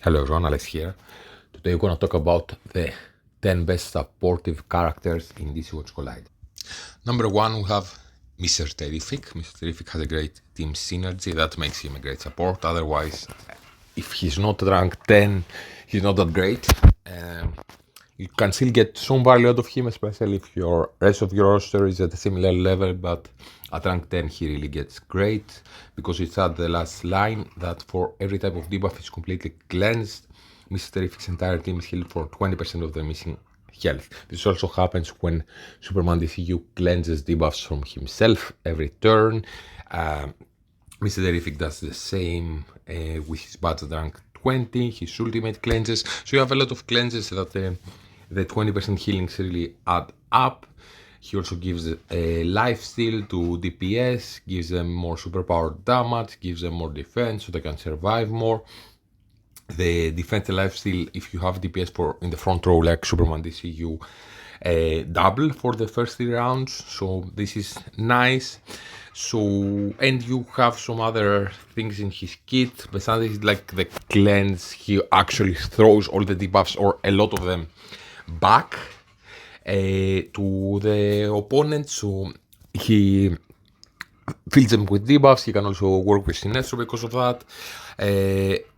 Hello everyone, Alex here. Today we're gonna talk about the 10 best supportive characters in DC Watch Collide. Number 1 we have Mr. Terrific. Mr. Terrific has a great team synergy that makes him a great support. Otherwise, if he's not rank 10, he's not that great. You can still get some value out of him, especially if your rest of your roster is at a similar level, but at rank 10 he really gets great, because it's at the last line that for every type of debuff is completely cleansed, Mr. Terrific's entire team is healed for 20% of their missing health. This also happens when Superman DCU cleanses debuffs from himself every turn. Mr. Terrific does the same with his badge at rank 20, his ultimate cleanses. So you have a lot of cleanses that the 20% healings really add up. He also gives a life steal to DPS, gives them more superpowered damage, gives them more defense so they can survive more. The defense and life steal, if you have DPS for in the front row like Superman DCU, double for the first 3 rounds, so this is nice. So, and you have some other things in his kit, besides like the cleanse, he actually throws all the debuffs or a lot of them back to the opponent, so he fills them with debuffs. He can also work with Sinestro because of that.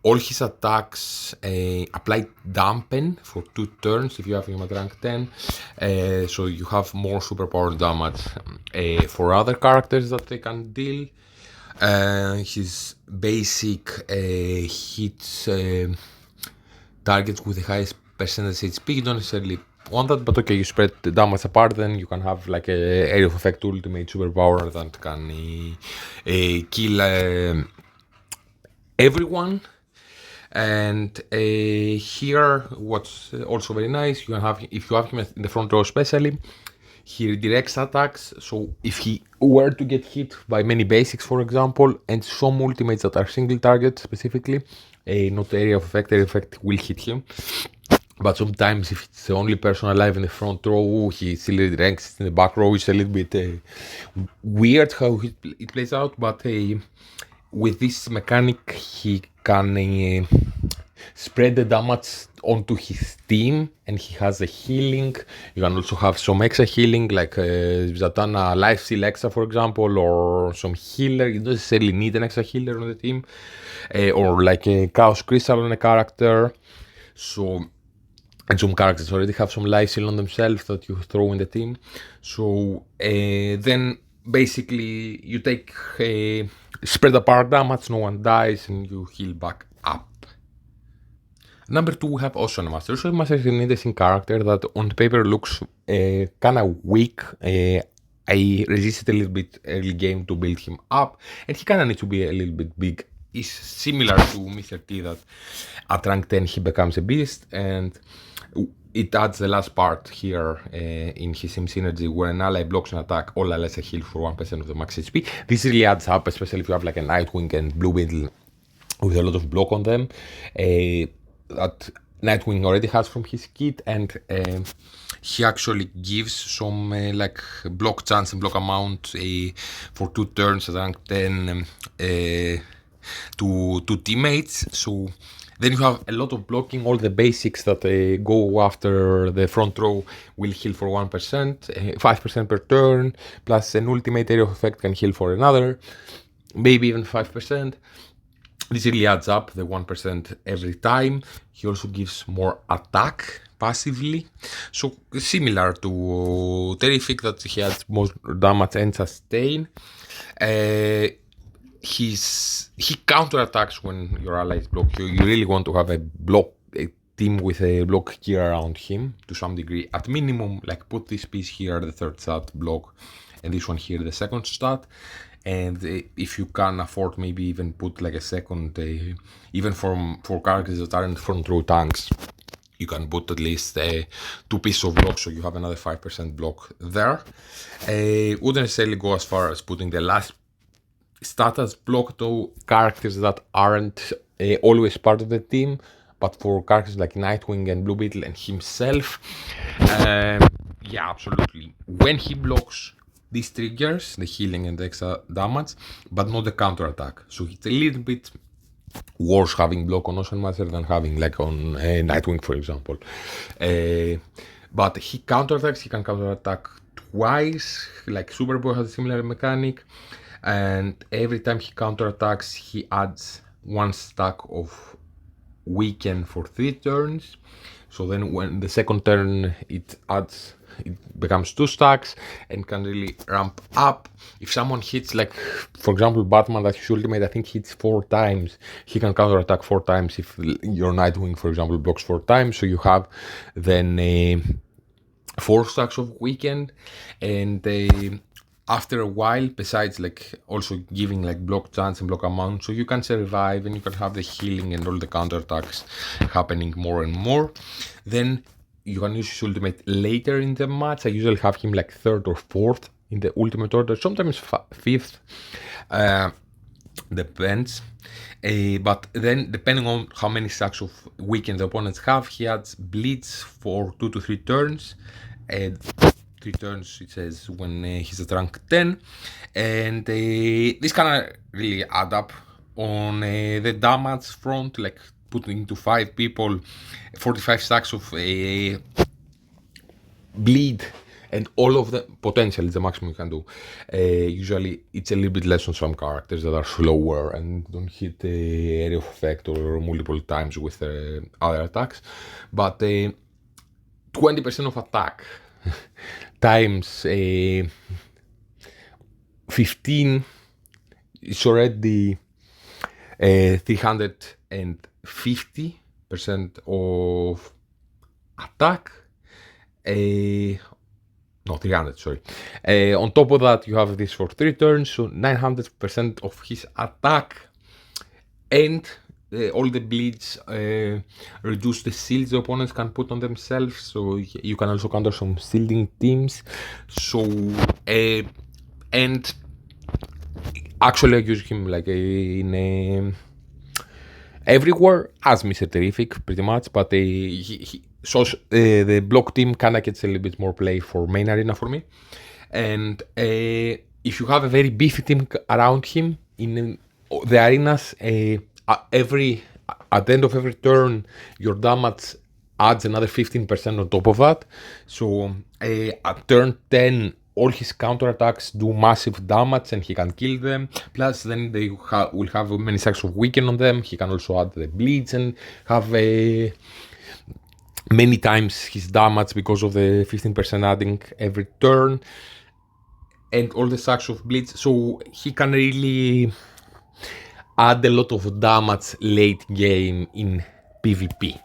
All his attacks apply dampen for 2 turns if you have him at rank 10. So you have more superpower damage for other characters that they can deal. His basic hits targets with the highest percentage HP. You don't necessarily want that, but okay, you spread the damage apart, then you can have like a area of effect ultimate superpower that can kill everyone. And here, what's also very nice, you can have, if you have him in the front row especially, he redirects attacks. So if he were to get hit by many basics, for example, and some ultimates that are single target specifically, not area of effect will hit him. But sometimes if it's the only person alive in the front row, he still redirects in the back row. It's a little bit weird how it plays out, but with this mechanic he can spread the damage onto his team, and he has a healing. You can also have some extra healing, like Zatanna life steal extra, for example, or some healer. You don't necessarily need an extra healer on the team, or like a Chaos Crystal on a character. So, and some characters already have some life steal on themselves that you throw in the team. So then basically you take spread apart damage, no one dies, and you heal back up. Number 2, we have Ocean Master. Ocean Master is an interesting character that on paper looks kind of weak. I resisted a little bit early game to build him up, and he kind of needs to be a little bit big. Is similar to Mr. T, that at rank 10 he becomes a beast, and it adds the last part here in his team synergy, where an ally blocks an attack, all allies are healed for 1% of the max HP. This really adds up, especially if you have like a Nightwing and Blue Beetle with a lot of block on them. That Nightwing already has from his kit, and he actually gives some like block chance and block amount for 2 turns at rank 10 to teammates. So then you have a lot of blocking. All the basics that go after the front row will heal for 1%, 5% per turn, plus an ultimate area of effect can heal for another, maybe even 5%. This really adds up, the 1% every time. He also gives more attack passively. So similar to Terrific, that he has more damage and sustain. He counterattacks when your allies block you. You really want to have a team with a block gear around him to some degree. At minimum, like put this piece here, the third stat block, and this one here, the second stat. And if you can afford, maybe even put like a second, even for characters that aren't front row tanks, you can put at least 2 pieces of block, so you have another 5% block there. Wouldn't necessarily go as far as putting the last status block to characters that aren't always part of the team, but for characters like Nightwing and Blue Beetle and himself, yeah, absolutely. When he blocks, this triggers the healing and extra damage, but not the counter attack. So it's a little bit worse having block on Ocean Master than having like on Nightwing, for example. But he counterattacks, he can counterattack twice, like Superboy has a similar mechanic, and every time he counterattacks, he adds 1 stack of weaken for 3 turns. So then when the second turn it becomes 2 stacks and can really ramp up. If someone hits, like for example Batman, that his ultimate I think hits 4 times, he can counterattack 4 times if your Nightwing for example blocks 4 times. So you have then 4 stacks of weekend, and after a while, besides like also giving like block chance and block amount, so you can survive and you can have the healing and all the counterattacks happening more and more. Then you can use his ultimate later in the match. I usually have him like 3rd or 4th in the ultimate order, sometimes 5th, depends. But then depending on how many stacks of weekend the opponents have, he adds bleeds for 2 to 3 turns, and 3 turns it says when he's at rank 10, and this can really add up on the damage front, like putting into 5 people 45 stacks of bleed, and all of the potential is the maximum you can do. Usually it's a little bit less on some characters that are slower and don't hit the area of effect or multiple times with other attacks, but 20% of attack times 15 is already 350% of attack. No, 300, sorry. On top of that, you have this for 3 turns, so 900% of his attack, and all the bleeds reduce the shields the opponents can put on themselves, so you can also counter some shielding teams. So and actually I use him like in everywhere as Mr. Terrific pretty much, but the block team kinda gets a little bit more play for main arena for me. And if you have a very beefy team around him in the arenas, at the end of every turn, your damage adds another 15% on top of that. So at turn 10, all his counterattacks do massive damage and he can kill them. Plus, then they will have many stacks of weaken on them. He can also add the bleeds and have many times his damage because of the 15% adding every turn. And all the stacks of bleeds. So he can really add a lot of damage late game in PvP.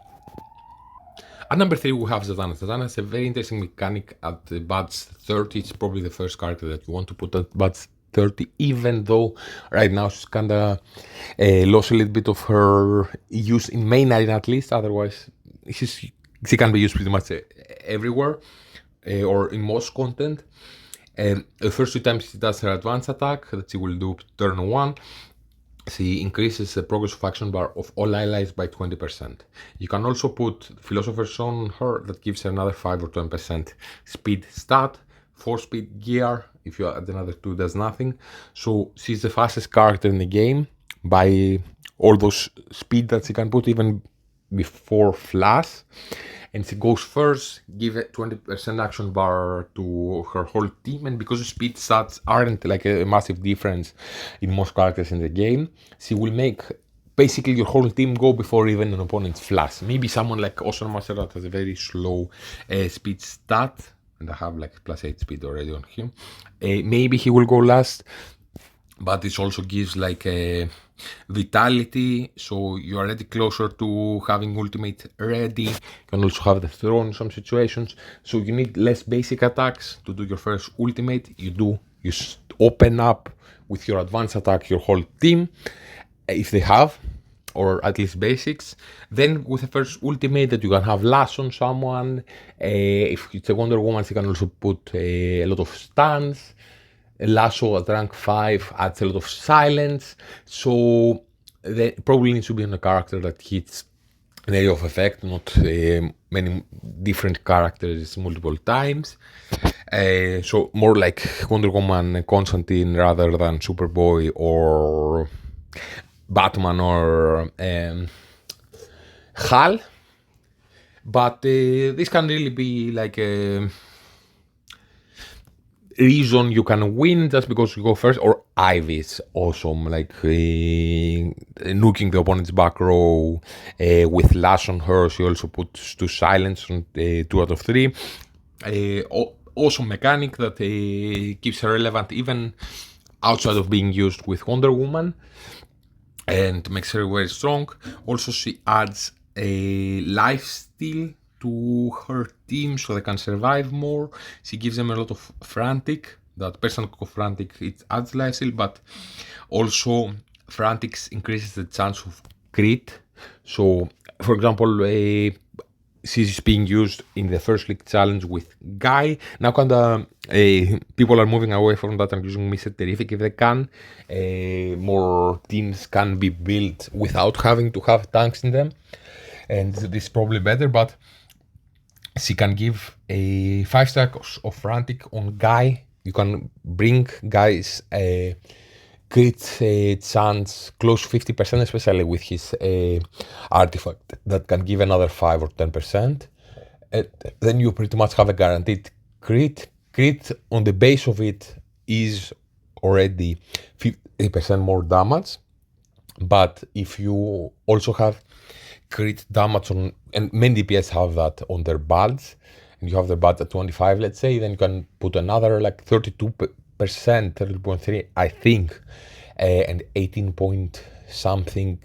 At number 3 we have Zatanna. Zatanna is a very interesting mechanic at the badge 30. It's probably the first character that you want to put at badge 30, even though right now she's kinda lost a little bit of her use in main arena at least. Otherwise she can be used pretty much everywhere or in most content. The first 2 times she does her advanced attack that she will do turn 1. She increases the progress of action bar of all allies by 20%. You can also put Philosopher's on her that gives her another 5 or 10% speed stat. 4 speed gear, if you add another 2 does nothing. So she's the fastest character in the game by all those speed that she can put even before Flash. And she goes first, give a 20% action bar to her whole team, and because the speed stats aren't like a massive difference in most characters in the game, she will make basically your whole team go before even an opponent's Flash. Maybe someone like Ocean Master that has a very slow speed stat, and I have like +8 speed already on him, maybe he will go last. But this also gives like a vitality, so you are already closer to having ultimate ready. You can also have the throne in some situations, so you need less basic attacks to do your first ultimate. You open up with your advanced attack your whole team, if they have, or at least basics. Then with the first ultimate that you can have lash on someone. If it's a Wonder Woman, you can also put a lot of stuns. Lasso at rank 5 adds a lot of silence, so there probably needs to be on a character that hits an area of effect, not many different characters multiple times. So more like Wonder Woman and Constantine rather than Superboy or Batman or Hal, but this can really be like a reason you can win just because you go first. Or Ivy's awesome, like nuking the opponent's back row with Lash on her. She also puts 2 silence on 2 out of 3. Awesome mechanic that keeps her relevant even outside of being used with Wonder Woman and makes her very strong. Also, she adds a lifesteal to her team so they can survive more. She gives them a lot of frantic. That person of frantic, it adds lifesteal, but also frantics increases the chance of crit. So, for example, she's being used in the first league challenge with Guy. Now kinda people are moving away from that and using Mr. Terrific if they can. More teams can be built without having to have tanks in them. And this is probably better, but she can give a 5 stacks of frantic on Guy. You can bring Guy's crit chance close to 50%, especially with his artifact that can give another 5 or 10%. Then you pretty much have a guaranteed crit. Crit on the base of it is already 50% more damage. But if you also have crit damage on, and many DPS have that on their buds, and you have their buds at 25, let's say, then you can put another like 32%, 30.3, I think, and 18 point something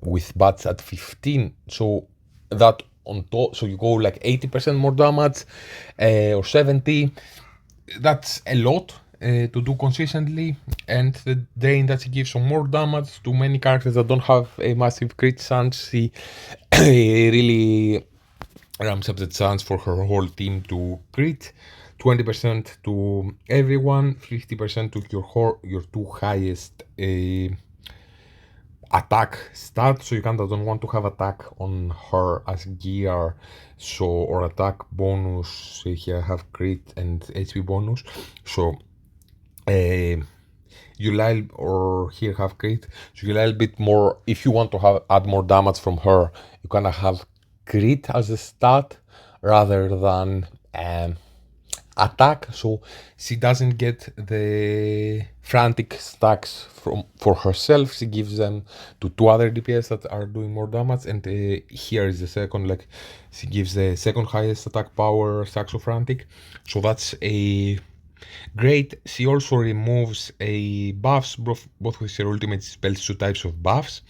with buds at 15. So that on top, so you go like 80% more damage or 70. That's a lot to do consistently, and the drain that she gives some more damage to many characters that don't have a massive crit chance. She really ramps up the chance for her whole team to crit. 20% to everyone, 50% to your 2 highest attack stats. So you kind of don't want to have attack on her as gear, so, or attack bonus. Here I have crit and HP bonus. So you lie, or here have crit. So you lie a bit more. If you want to add more damage from her, you kind of have crit as a stat rather than attack, so she doesn't get the frantic stacks for herself. She gives them to 2 other DPS that are doing more damage, and here is the second, like she gives the second highest attack power stacks of frantic, so that's a great. She also removes a buffs, both with her ultimate spells 2 types of buffs,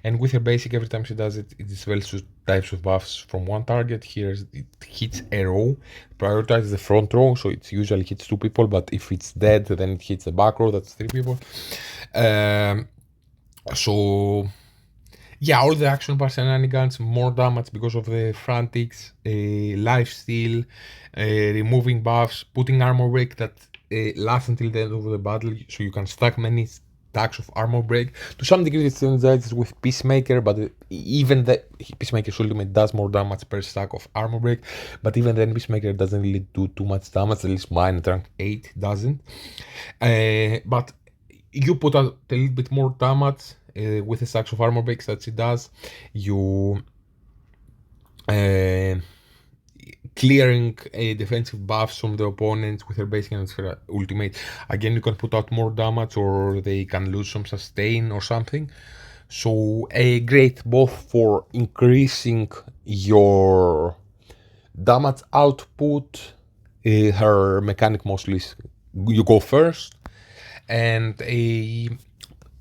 and with her basic every time she does it, it spells 2 types of buffs from one target. Here it hits a row, prioritizes the front row, so it usually hits 2 people, but if it's dead then it hits the back row, that's 3 people. So yeah, all the action bar shenanigans, more damage because of the frantics, lifesteal, removing buffs, putting armor break that lasts until the end of the battle, so you can stack many stacks of armor break. To some degree it synergizes with Peacemaker, but even the Peacemaker's ultimate does more damage per stack of armor break, but even then Peacemaker doesn't really do too much damage, at least mine at rank 8 doesn't. But you put out a little bit more damage with the stacks of armor breaks that she does. You clearing defensive buffs from the opponents with her basic and her ultimate. Again, you can put out more damage, or they can lose some sustain or something. So great both for increasing your damage output. Her mechanic mostly is you go first, and a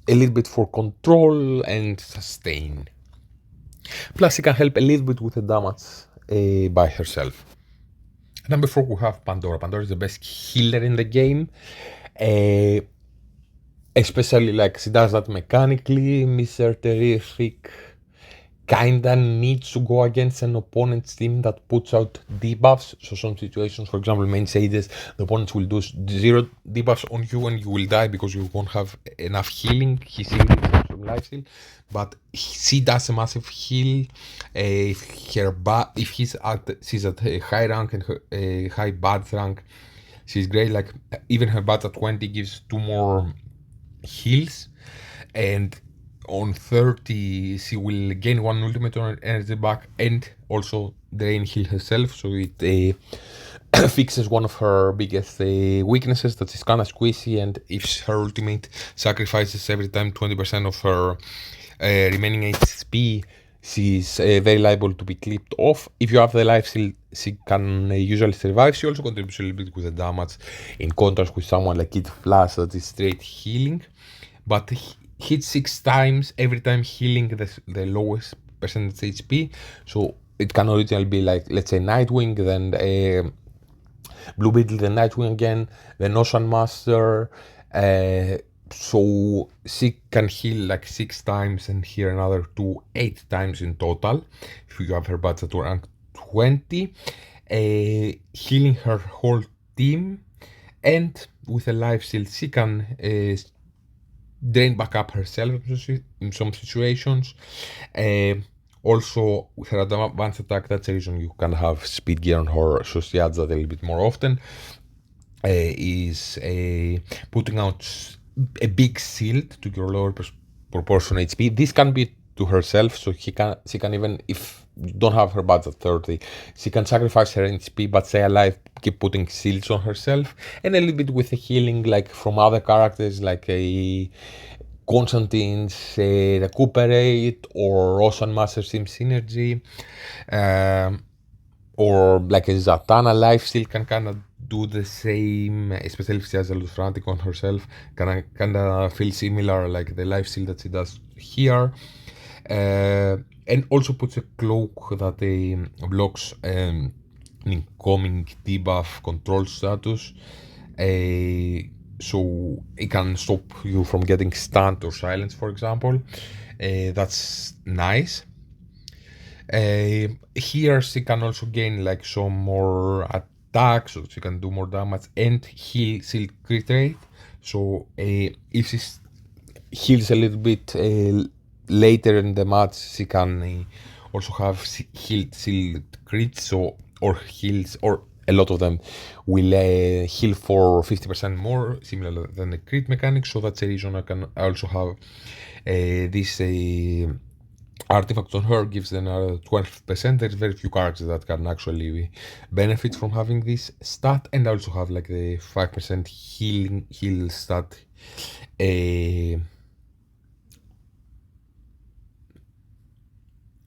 little bit for control and sustain. Plus, she can help a little bit with the damage by herself. Number 4, we have Pandora. Pandora is the best healer in the game. Especially like she does that mechanically. Mr. Terrific kinda needs to go against an opponent's team that puts out debuffs. So some situations, for example, main sages, the opponents will do 0 debuffs on you and you will die because you won't have enough healing. He's healing from lifesteal, but she does a massive heal. If she's at a high rank and a high bad rank, she's great. Like even her bad at 20 gives 2 more heals. And on 30 she will gain one ultimate on energy back and also drain heal herself, so it fixes one of her biggest weaknesses, that is kind of squishy, and if her ultimate sacrifices every time 20% of her remaining HP, she's very liable to be clipped off. If you have the life steal, she can usually survive. She also contributes a little bit with the damage, in contrast with someone like Kid Flash that is straight healing, but hit 6 times every time healing the lowest percentage HP. So it can originally be like, let's say, Nightwing, then Blue Beetle, then Nightwing again, then Ocean Master. So she can heal like 6 times and here another 8 times in total if you have her budget to rank 20, healing her whole team, and with a life steal she can drain back up herself in some situations. Also, with her advanced attack, that's the reason you can have speed gear on her, so she adds that a little bit more often. Is putting out a big shield to your lower proportion HP. This can be to herself, so she can even, if you don't have her budget 30, she can sacrifice her HP but stay alive, keep putting shields on herself, and a little bit with the healing like from other characters like a Constantine's Recuperate or Ocean Master Sim Synergy, or like a Zatanna lifesteal can kind of do the same, especially if she has a Luthrantic on herself, can kind of feel similar like the lifesteal that she does here. And also puts a cloak that blocks incoming debuff control status, so it can stop you from getting stunned or silenced, for example. That's nice. Here she can also gain like some more attacks, so she can do more damage and heal shield crit rate. So if she heals a little bit later in the match, she can also have healed shield crit, so or heals, or a lot of them will heal for 50% more, similar than the crit mechanic. So that's the reason I can also have this artifact on her, gives another 12%. There's very few characters that can actually benefit from having this stat, and I also have like the 5% heal stat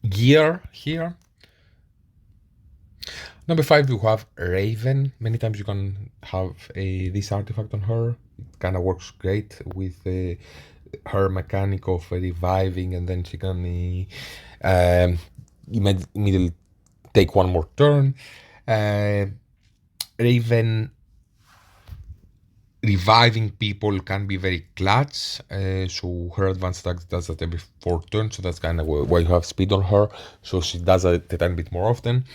gear here. Number 5, you have Raven. Many times you can have this artifact on her. It kind of works great with her mechanic of reviving, and then she can immediately take one more turn. Raven reviving people can be very clutch, so her advanced attack does that every 4 turns, so that's kind of why you have speed on her, so she does it a tiny bit more often.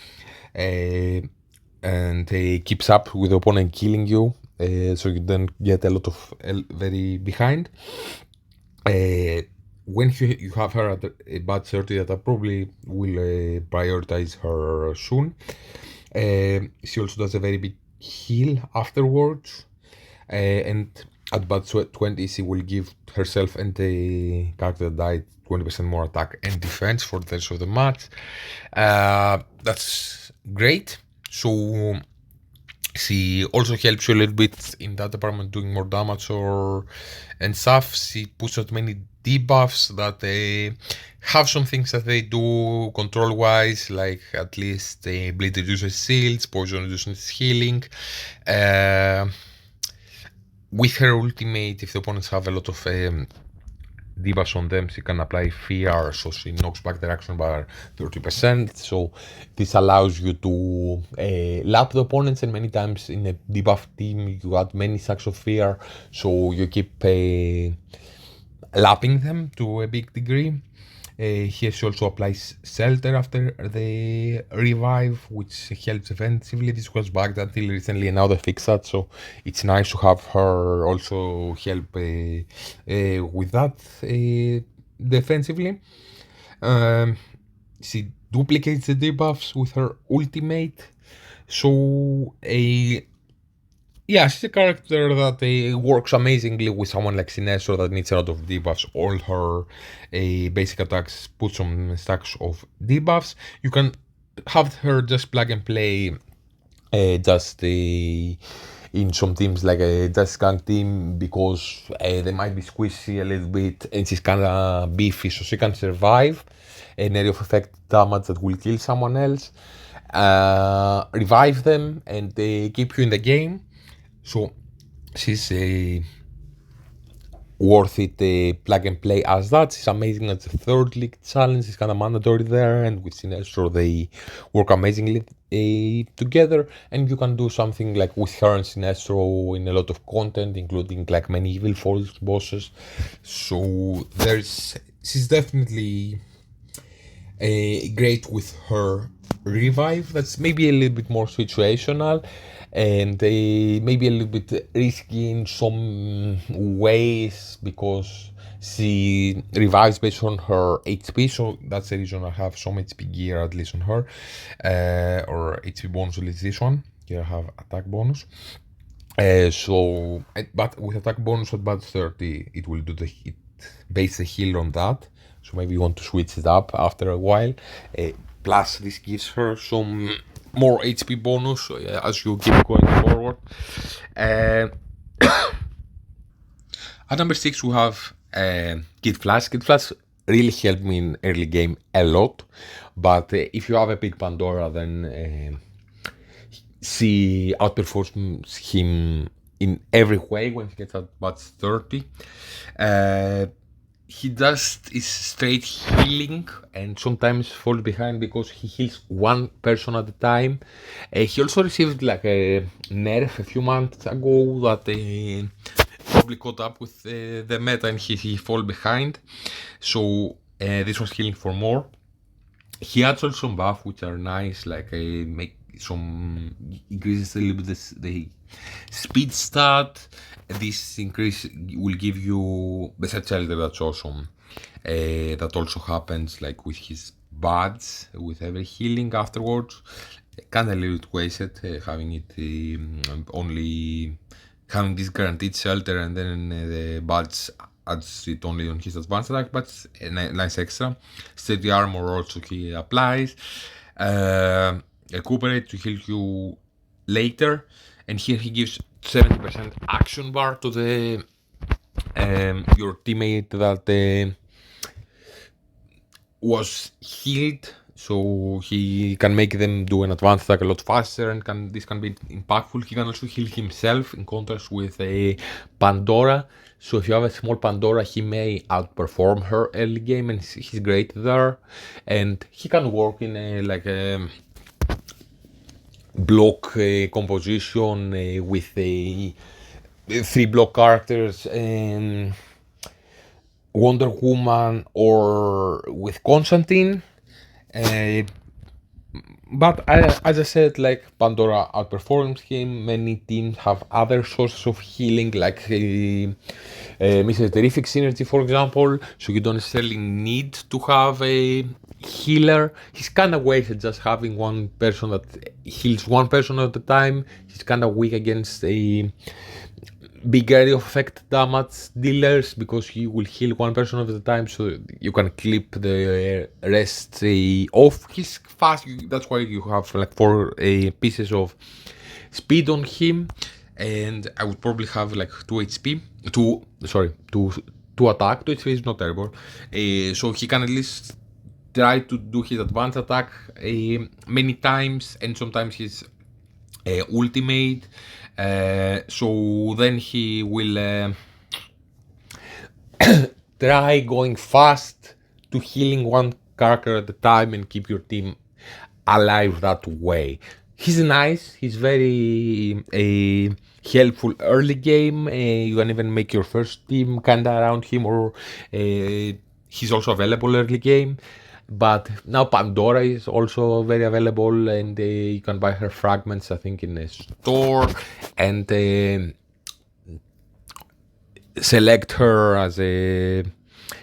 And keeps up with the opponent killing you, so you then get a lot of very behind. When you have her at a bad 30, that I probably will prioritize her soon. She also does a very big heal afterwards, and at bad 20 she will give herself and the character that died 20% more attack and defense for the rest of the match. That's great. So she also helps you a little bit in that department, doing more damage and stuff. She puts out many debuffs that they have some things that they do control wise, like at least bleed reduces shields, poison reduces healing. With her ultimate, if the opponents have a lot of debuffs on them, she can apply fear, so she knocks back their action by 30%. So this allows you to lap the opponents, and many times in a debuff team you add many stacks of fear, so you keep lapping them to a big degree. Here she also applies shelter after the revive, which helps defensively. This was bugged until recently, and now they fixed that, so it's nice to have her also help with that defensively. She duplicates the debuffs with her ultimate, so if yeah, she's a character that works amazingly with someone like Sinestro that needs a lot of debuffs. All her basic attacks put some stacks of debuffs. You can have her just plug and play just in some teams like a just skunk team because they might be squishy a little bit and she's kind of beefy, so she can survive an area of effect damage that will kill someone else, revive them, and keep you in the game. So she's worth it plug and play as that. She's amazing at the third league challenge. It's kind of mandatory there, and with Sinestro they work amazingly together. And you can do something like with her and Sinestro in a lot of content, including like many evil falls bosses. So she's definitely great with her revive. That's maybe a little bit more situational and maybe a little bit risky in some ways because she revives based on her HP, so that's the reason I have some HP gear at least on her, or HP bonus at least this one. Here I have attack bonus. But with attack bonus at bad 30, it will do the hit, base the heal on that. So maybe you want to switch it up after a while. Plus, this gives her some more HP bonus as you keep going forward. At number 6, we have Kid Flash. Kid Flash really helped me in early game a lot. But if you have a big Pandora, then she outperforms him in every way when he gets at batch 30. He just is straight healing and sometimes falls behind because he heals one person at a time. He also received like a nerf a few months ago that probably caught up with the meta and he fall behind. So this was healing for more. He adds also some buff which are nice, like make some increases a little bit the speed stat. This increase will give you besides shelter. That's awesome. That also happens like with his buds with every healing afterwards. Kind of a little bit wasted having it only having this guaranteed shelter and then the buds adds it only on his advanced attack, but a nice extra. Steady armor also he applies. Recuperate to heal you later, and here he gives 70% action bar to the your teammate that was healed, so he can make them do an advanced attack a lot faster, and this can be impactful. He can also heal himself in contrast with a Pandora. So if you have a small Pandora, he may outperform her early game, and he's great there. And he can work in a block composition with a 3 block characters, Wonder Woman or with Constantine. But as I said, like Pandora outperforms him. Many teams have other sources of healing, like Mr. Terrific synergy, for example. So you don't necessarily need to have a healer. He's kind of wasted just having one person that heals one person at a time. He's kind of weak against a big area of effect damage dealers because he will heal one person at a time, so you can clip the rest off. He's fast, that's why you have like 4 pieces of speed on him, and I would probably have like 2 HP, 2 attack. 2 HP is not terrible, so he can at least try to do his advanced attack many times, and sometimes his ultimate. So then he will try going fast to healing one character at a time and keep your team alive that way. He's nice, he's very helpful early game. You can even make your first team kinda around him, or he's also available early game. But now Pandora is also very available, and you can buy her fragments, I think, in a store, and select her as a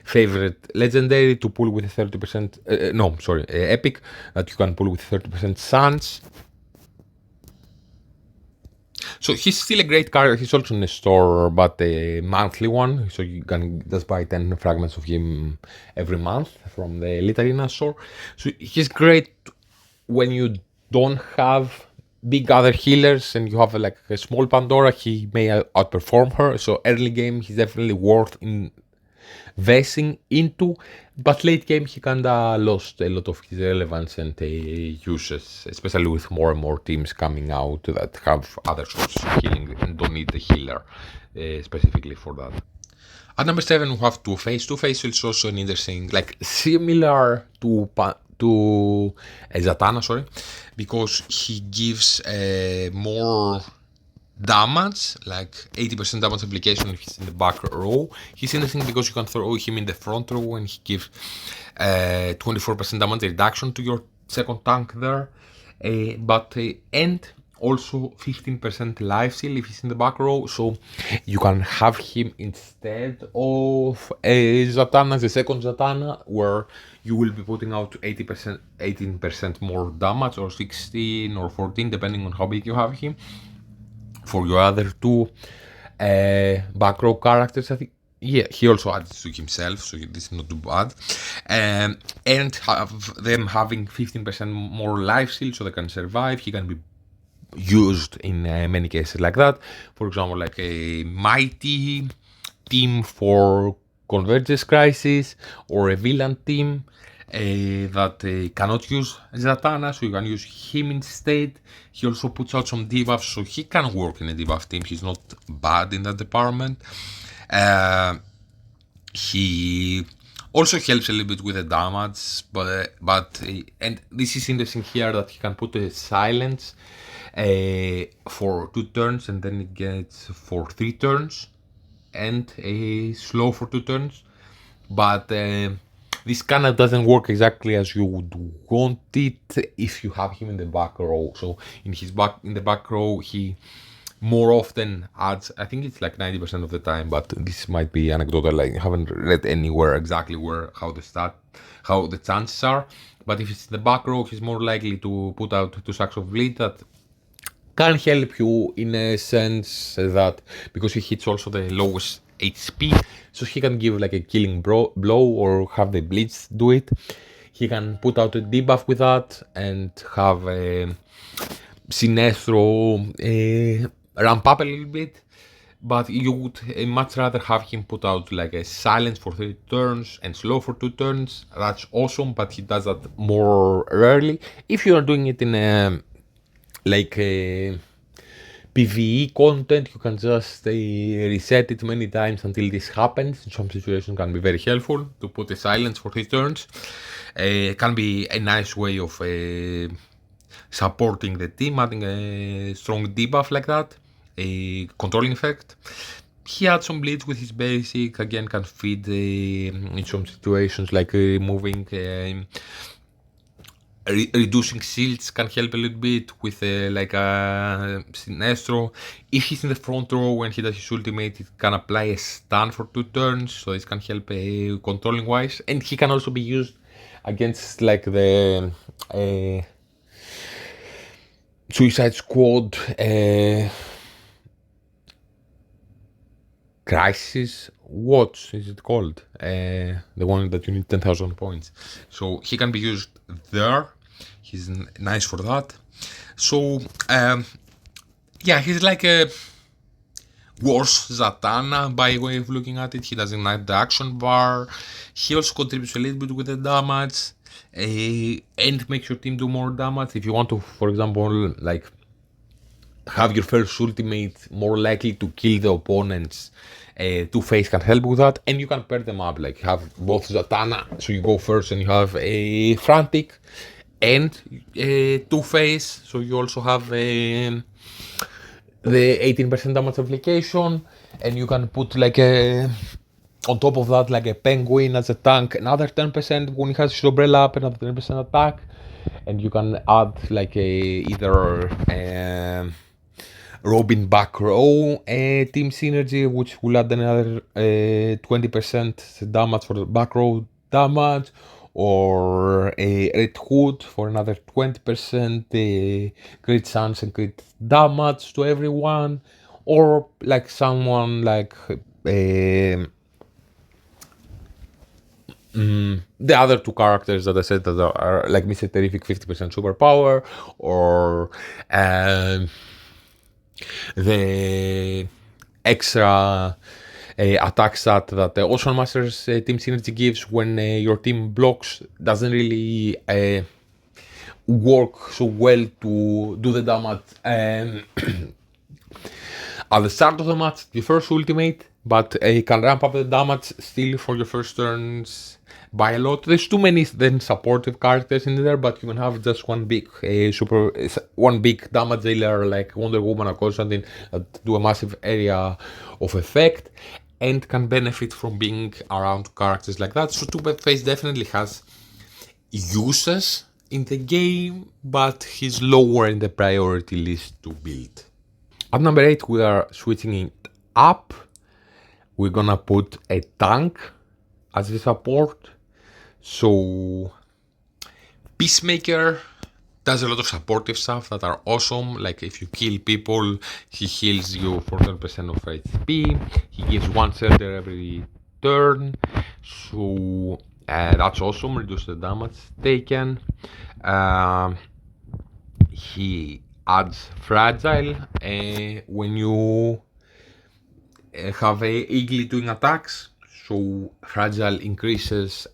favorite legendary to pull with 30%. Epic that you can pull with 30% chance. So he's still a great character. He's also in the store, but a monthly one. So you can just buy 10 fragments of him every month from the Elite Arena store. So he's great when you don't have big other healers and you have like a small Pandora. He may outperform her. So early game, he's definitely worth investing into, but late game he kinda lost a lot of his relevance and uses, especially with more and more teams coming out that have other sources of healing and don't need the healer specifically for that. At number 7 we have Two-Face. Two-Face is also an interesting, like similar to Zatanna, sorry, because he gives more damage, like 80% damage application if he's in the back row. He's interesting because you can throw him in the front row and he gives 24% damage reduction to your second tank there. And also 15% life steal if he's in the back row, so you can have him instead of Zatanna, the second Zatanna, where you will be putting out 80%, 18% more damage, or 16 or 14, depending on how big you have him. For your other two back row characters, I think, yeah, he also adds to himself, so this is not too bad. And have them having 15% more life steal so they can survive. He can be used in many cases like that. For example, like a mighty team for Convergence Crisis, or a villain team that cannot use Zatanna, so you can use him instead. He also puts out some debuffs, so he can work in a debuff team. He's not bad in that department. He also helps a little bit with the damage, but and this is interesting here that he can put a silence for 2 turns, and then it gets for 3 turns, and a slow for 2 turns. But this kind of doesn't work exactly as you would want it if you have him in the back row. So in the back row, he more often adds, I think it's like 90% of the time, but this might be anecdotal. I haven't read anywhere exactly how the chances are. But if it's in the back row, he's more likely to put out 2 sacks of bleed that can help you in a sense that because he hits also the lowest HP, so he can give like a killing blow or have the blitz do it. He can put out a debuff with that and have Sinestro ramp up a little bit, but you would much rather have him put out like a silence for 3 turns and slow for 2 turns. That's awesome, but he does that more rarely. If you are doing it in a like PvE content, you can just reset it many times until this happens. In some situations can be very helpful to put a silence for 3 turns. It can be a nice way of supporting the team, adding a strong debuff like that, a controlling effect. He adds some bleeds with his basic, again can feed in some situations like removing reducing shields can help a little bit with like a Sinestro. If he's in the front row when he does his ultimate, it can apply a stun for 2 turns, so this can help controlling wise. And he can also be used against like the Suicide Squad Crisis Watch, is it called? The one that you need 10,000 points. So he can be used there. He's nice for that. So yeah, he's like a worse Zatanna by way of looking at it. He doesn't like the action bar. He also contributes a little bit with the damage and makes your team do more damage. If you want to, for example, like have your first ultimate more likely to kill the opponents, Two-Face can help with that, and you can pair them up, like have both Zatanna, so you go first and you have a Frantic, and Two-Face, so you also have the 18% damage application, and you can put like on top of that like a Penguin as a tank, another 10% when he has his umbrella up, another 10% attack, and you can add like either Robin back row team synergy, which will add another 20% damage for the back row damage, or a Red Hood for another 20%, crit chance and crit damage to everyone, or like someone like the other two characters that I said that are like Mr. Terrific 50% superpower, or the extra attack stat that the Ocean Masters team synergy gives when your team blocks doesn't really work so well to do the damage at the start of the match, the first ultimate, but you can ramp up the damage still for your first turns by a lot. There's too many then supportive characters in there, but you can have just one big one big damage dealer like Wonder Woman or Constantine that do a massive area of effect and can benefit from being around characters like that. So Two-Face definitely has uses in the game, but he's lower in the priority list to build. At number 8, we are switching it up. We're gonna put a tank as the support. So Peacemaker does a lot of supportive stuff that are awesome. Like if you kill people, he heals you for 10% of HP. He gives one shelter every turn. So that's awesome. Reduce the damage taken. He adds fragile when you have a eagle doing attacks. So fragile increases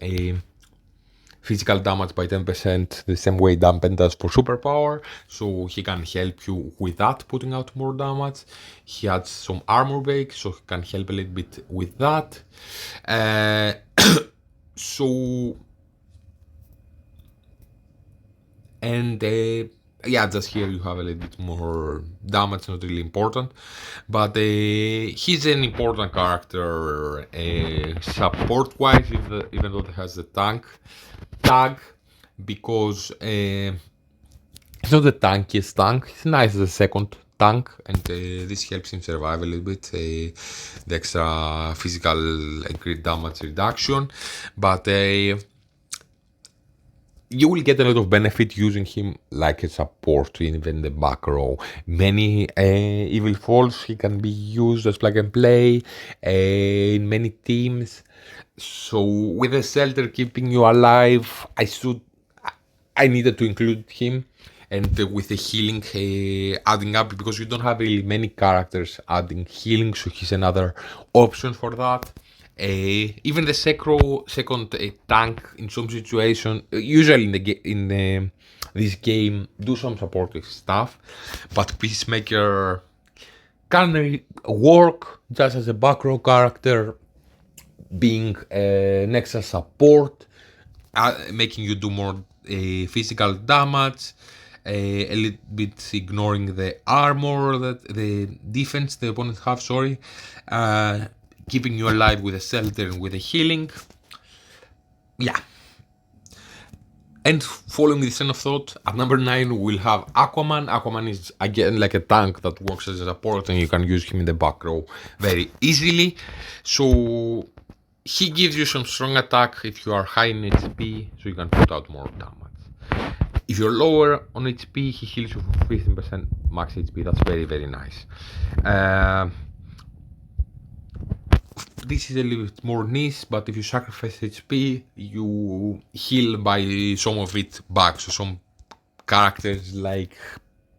physical damage by 10% the same way Dampen does for superpower. So he can help you with that, putting out more damage. He adds some armor break, so he can help a little bit with that. So and yeah, just here you have a little bit more damage, not really important, but he's an important character support wise, even though it has the tank tag, because it's not the tankiest tank. It's nice as a second tank, and this helps him survive a little bit, the extra physical and crit damage reduction, but you will get a lot of benefit using him like a support in the back row. Many evil falls, he can be used as plug and play in many teams. So with the shelter keeping you alive, I needed to include him. And with the healing adding up, because you don't have really many characters adding healing, so he's another option for that. Even the second tank in some situation, usually in this game, do some supportive stuff, but Peacemaker can work just as a back row character, being an extra support, making you do more physical damage, a little bit ignoring the armor that the defense the opponent have. Keeping you alive with a shelter and with a healing. Yeah. And following this train of thought, at number 9 we'll have Aquaman. Aquaman is again like a tank that works as a support, and you can use him in the back row very easily. So he gives you some strong attack if you are high in HP, so you can put out more damage. If you're lower on HP, he heals you for 15% max HP. That's very, very nice. This is a little bit more niche, but if you sacrifice HP, you heal by some of it back. So some characters like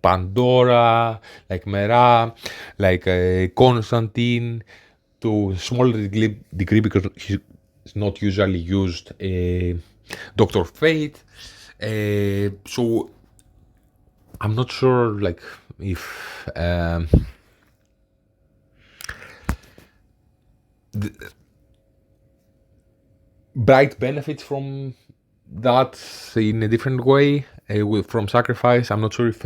Pandora, like Mera, like Constantine, to a smaller degree because he's not usually used, Dr. Fate. So I'm not sure like if Bright benefits from that in a different way from sacrifice. I'm not sure if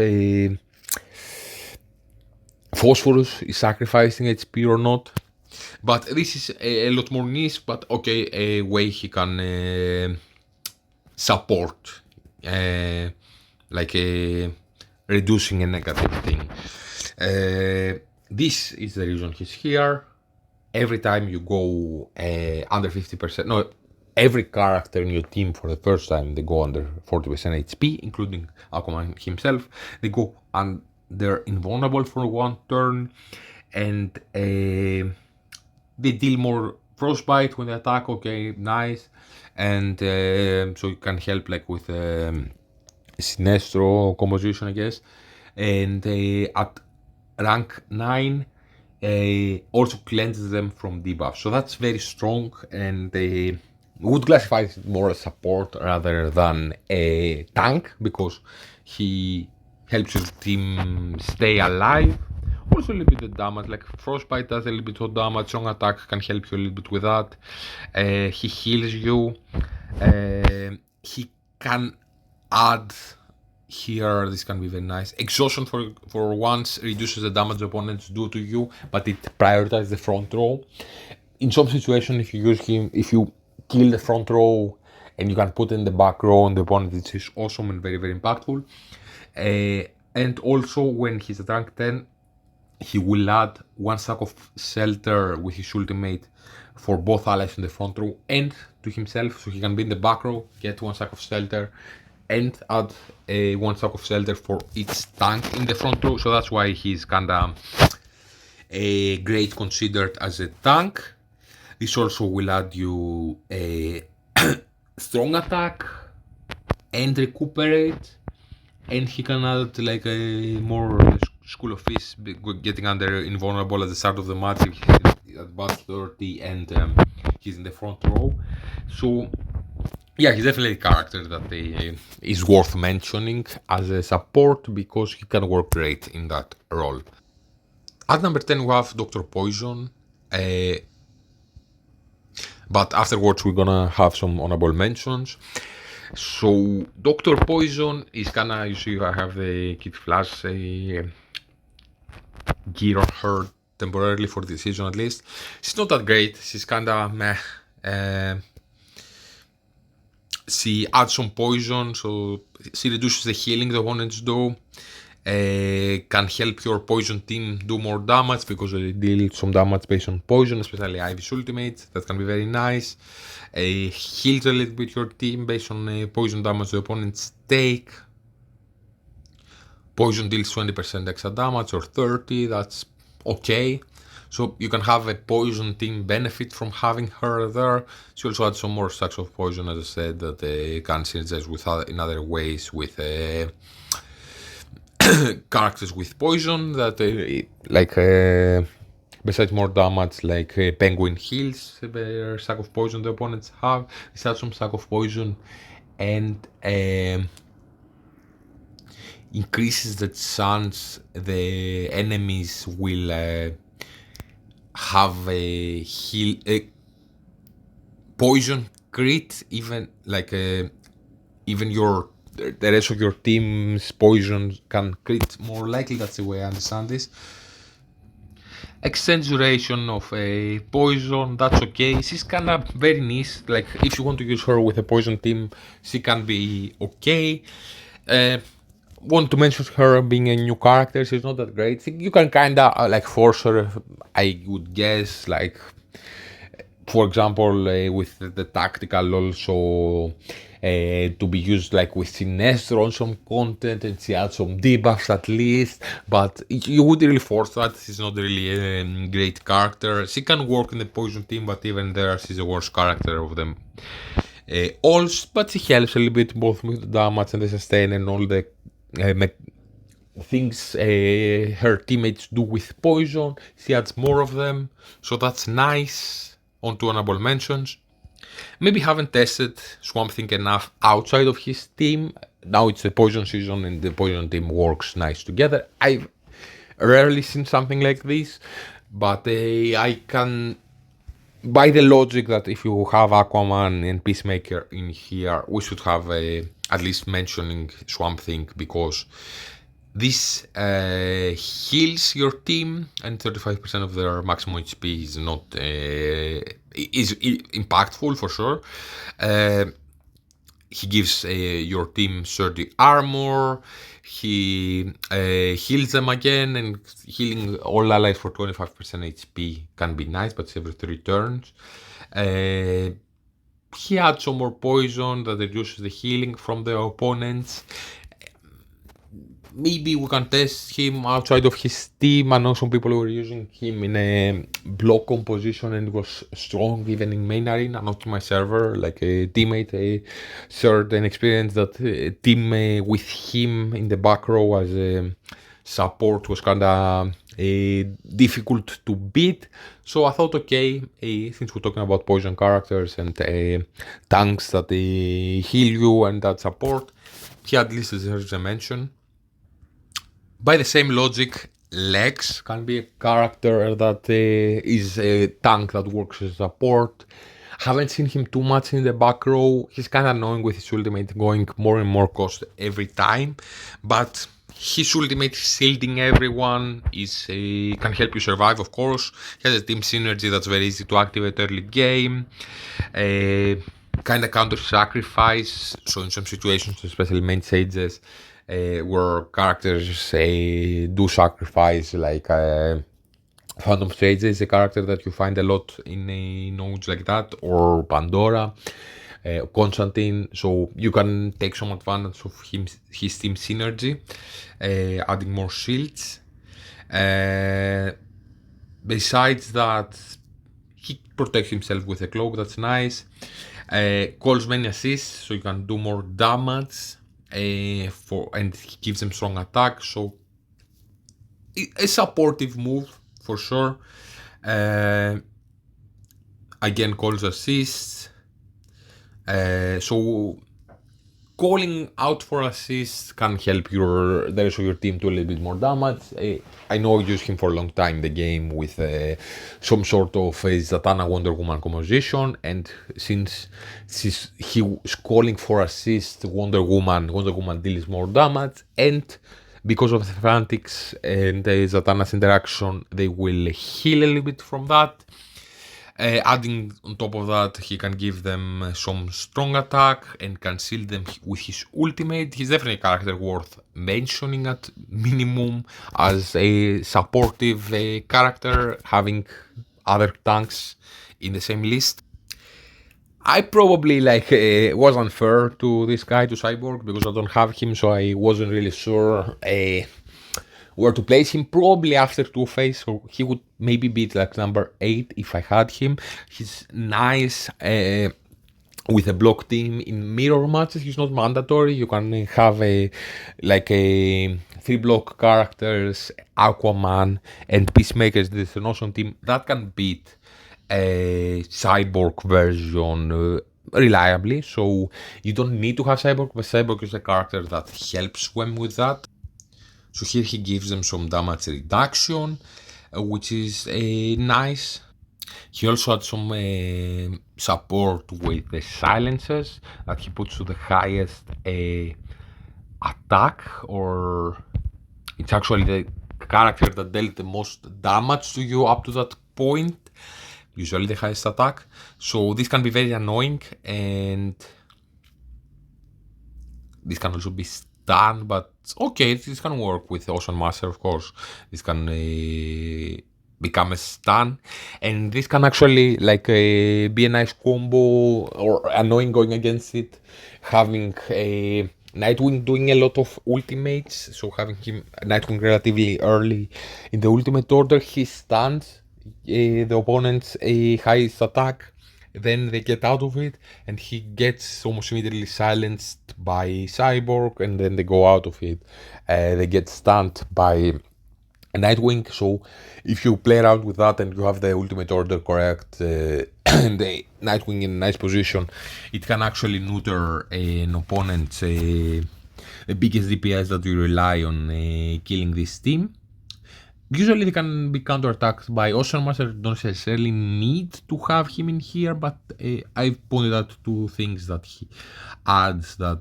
Phosphorus is sacrificing HP or not, but this is a lot more niche, but okay, a way he can support, like reducing a negative thing. This is the reason he's here. Every time you go under 50%, no, every character in your team for the first time, they go under 40% HP, including Aquaman himself. They go and they're invulnerable for one turn, and they deal more frostbite when they attack. Okay, nice. And so you can help like with Sinestro composition, I guess. And at rank 9, also cleanses them from debuffs. So that's very strong, and would classify it more as support rather than a tank, because he helps your team stay alive. Also a little bit of damage, like Frostbite does a little bit of damage, strong attack can help you a little bit with that. He heals you. He can add here, this can be very nice. Exhaustion for once reduces the damage opponents do to you, but it prioritizes the front row. In some situation, if you use him, if you kill the front row and you can put in the back row on the opponent, it is awesome and very, very impactful. And also when he's at rank 10, he will add 1 stack of shelter with his ultimate for both allies in the front row and to himself, so he can be in the back row, get 1 stack of shelter, and add 1 stack of shelter for each tank in the front row. So that's why he's kinda great considered as a tank. This also will add you a strong attack and recuperate, and he can add like a more School of Fish, getting under invulnerable at the start of the match if he's at about 30 and he's in the front row. So yeah, he's definitely a character that is worth mentioning as a support, because he can work great in that role. At number 10 we have Dr. Poison, but afterwards we're gonna have some honorable mentions. So Dr. Poison is kinda, you see I have the Kid Flash gear on her temporarily for this season at least. She's not that great, she's kinda meh. She adds some poison, so she reduces the healing the opponents do. Can help your poison team do more damage because they deal some damage based on poison, especially Ivy's ultimate. That can be very nice. Heals a little bit your team based on poison damage the opponents take. Poison deals 20% extra damage or 30, that's okay. So you can have a poison team benefit from having her there. She also adds some more stacks of poison, as I said, that can synergize with in other ways with characters with poison that like besides more damage, like Penguin heals the stack of poison the opponents have. This adds some stack of poison and increases the chance the enemies will have a heal poison crit, even like even your the rest of your team's poison can crit more likely. That's the way I understand this. Extends duration of a poison, that's okay. She's kinda very niche, like if you want to use her with a poison team, she can be okay. Want to mention her being a new character, she's not that great. You can kinda like force her, I would guess, like for example with the tactical also to be used like with Sinestro on some content, and she adds some debuffs at least, but you would really force that. She's not really a great character. She can work in the poison team, but even there she's the worst character of them all, but she helps a little bit both with the damage and the sustain and all the things her teammates do with poison. She adds more of them, so that's nice. On to honorable mentions. Maybe haven't tested Swamp Thing enough outside of his team. Now it's the poison season and the poison team works nice together. I've rarely seen something like this, but I can, by the logic that if you have Aquaman and Peacemaker in here, we should have at least mentioning Swamp Thing, because this heals your team, and 35% of their maximum HP is not is impactful for sure. He gives your team 30 armor. He heals them again, and healing all allies for 25% HP can be nice, but it's every 3 turns. he adds some more poison that reduces the healing from the opponents. Maybe we can test him outside of his team. I know some people were using him in a block composition and was strong even in main arena, not in my server. Like a teammate shared an experience that a team with him in the back row as a support was kinda difficult to beat. So I thought, okay, since we're talking about poison characters and tanks that heal you and that support, he at least deserves a mention. By the same logic, Lex can be a character that is a tank that works as support. Haven't seen him too much in the back row. He's kind of annoying with his ultimate going more and more cost every time, but his ultimate shielding everyone is can help you survive, of course. He has a team synergy that's very easy to activate early game. Kind of counter sacrifice, so in some situations, especially main sages, where characters do sacrifice, like Phantom Sage is a character that you find a lot in nodes like that, or Pandora, Constantine, so you can take some advantage of his team synergy, adding more shields. Besides that, he protects himself with a cloak, that's nice. Calls many assists, so you can do more damage. And he gives them strong attack, so a supportive move for sure. Again, calls assists. So calling out for assists can help the rest of your team do a little bit more damage. I know I used him for a long time in the game with some sort of Zatanna Wonder Woman composition, and since he was calling for assist Wonder Woman deals more damage, and because of the Fanatics and Zatanna's interaction, they will heal a little bit from that. Adding on top of that, he can give them some strong attack and can shield them with his ultimate. He's definitely a character worth mentioning at minimum as a supportive character, having other tanks in the same list. I probably was unfair to this guy, to Cyborg, because I don't have him, so I wasn't really sure where to place him. Probably after Two-Face, so he would maybe be like number 8 if I had him. He's nice with a block team in mirror matches. He's not mandatory. You can have a 3-block characters, Aquaman and Peacemaker. There's an awesome team that can beat a Cyborg version reliably. So you don't need to have Cyborg, but Cyborg is a character that helps them with that. So here he gives them some damage reduction, which is nice. He also had some support with the silences that he puts to the highest attack, or it's actually the character that dealt the most damage to you up to that point, usually the highest attack. So this can be very annoying, and this can also be stun, but okay, this can work with Ocean Master, of course. This can become a stun, and this can actually be a nice combo, or annoying going against it, having a Nightwing doing a lot of ultimates, so having him Nightwing relatively early in the ultimate order, he stuns the opponent's highest attack, then they get out of it, and he gets almost immediately silenced by Cyborg, and then they go out of it. They get stunned by Nightwing, so if you play around with that and you have the ultimate order correct, and the Nightwing in a nice position, it can actually neuter an opponent's the biggest DPS that you rely on killing this team. Usually they can be counterattacked by Ocean Master. Don't necessarily need to have him in here, but I've pointed out 2 things that he adds that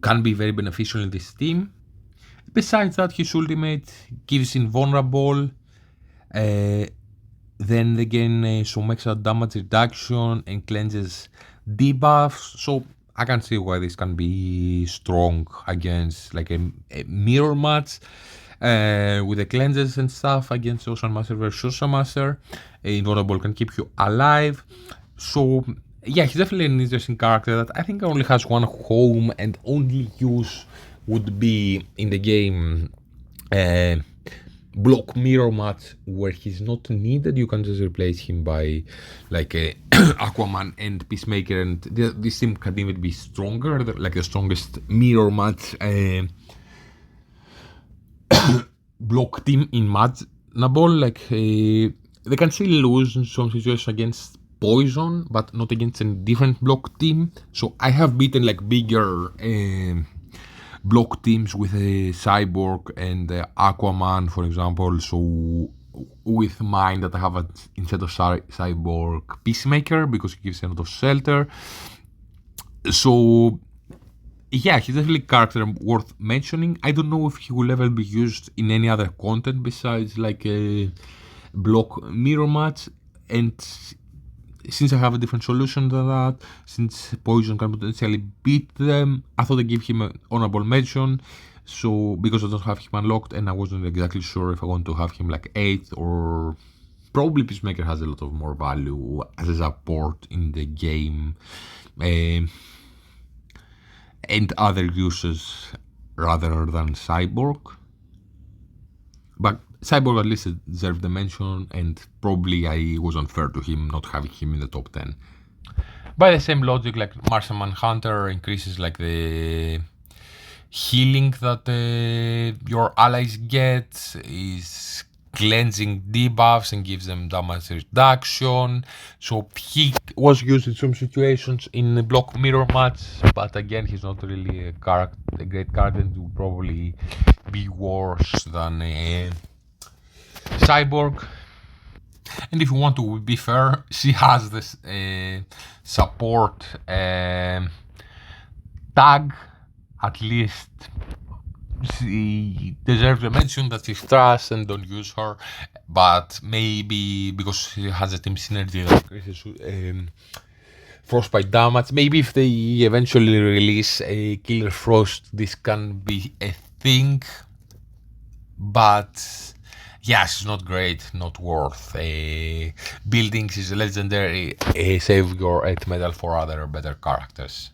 can be very beneficial in this team. Besides that, his ultimate gives invulnerable, then they gain some extra damage reduction and cleanses debuffs, so I can see why this can be strong against a mirror match. With the cleanses and stuff against Ocean Master versus Ocean Master. Invulnerable can keep you alive. So Yeah, he's definitely an interesting character that I think only has one home and only use would be in the game uh, block mirror match where he's not needed. You can just replace him by like a Aquaman and Peacemaker, and this team can even be stronger, like the strongest mirror match block team imaginable. Like they can still lose in some situations against Poison, but not against a different block team. So I have beaten like bigger block teams with a Cyborg and Aquaman, for example. So with mine that I have instead of Cyborg Peacemaker because he gives a lot of shelter. So yeah, he's definitely a character worth mentioning. I don't know if he will ever be used in any other content besides like a block mirror match. And since I have a different solution to that, since Poison can potentially beat them, I thought I'd give him an honorable mention. So because I don't have him unlocked and I wasn't exactly sure if I want to have him like 8th or probably Peacemaker has a lot of more value as a support in the game. And other uses rather than Cyborg. But Cyborg at least deserved the mention, and probably I was unfair to him not having him in the top 10. By the same logic, like Martian Manhunter increases like the healing that your allies get, is cleansing debuffs and gives them damage reduction. So he was used in some situations in the block mirror match, but again he's not really a great character and will probably be worse than Cyborg. And if you want to be fair, she has this support tag. At least she deserves a mention that she's trash and don't use her. But maybe because she has a team synergy that increases frostbite damage, maybe if they eventually release a Killer Frost, this can be a thing. But yeah, she's not great, not worth. Buildings is a legendary. Save your 8 medal for other better characters.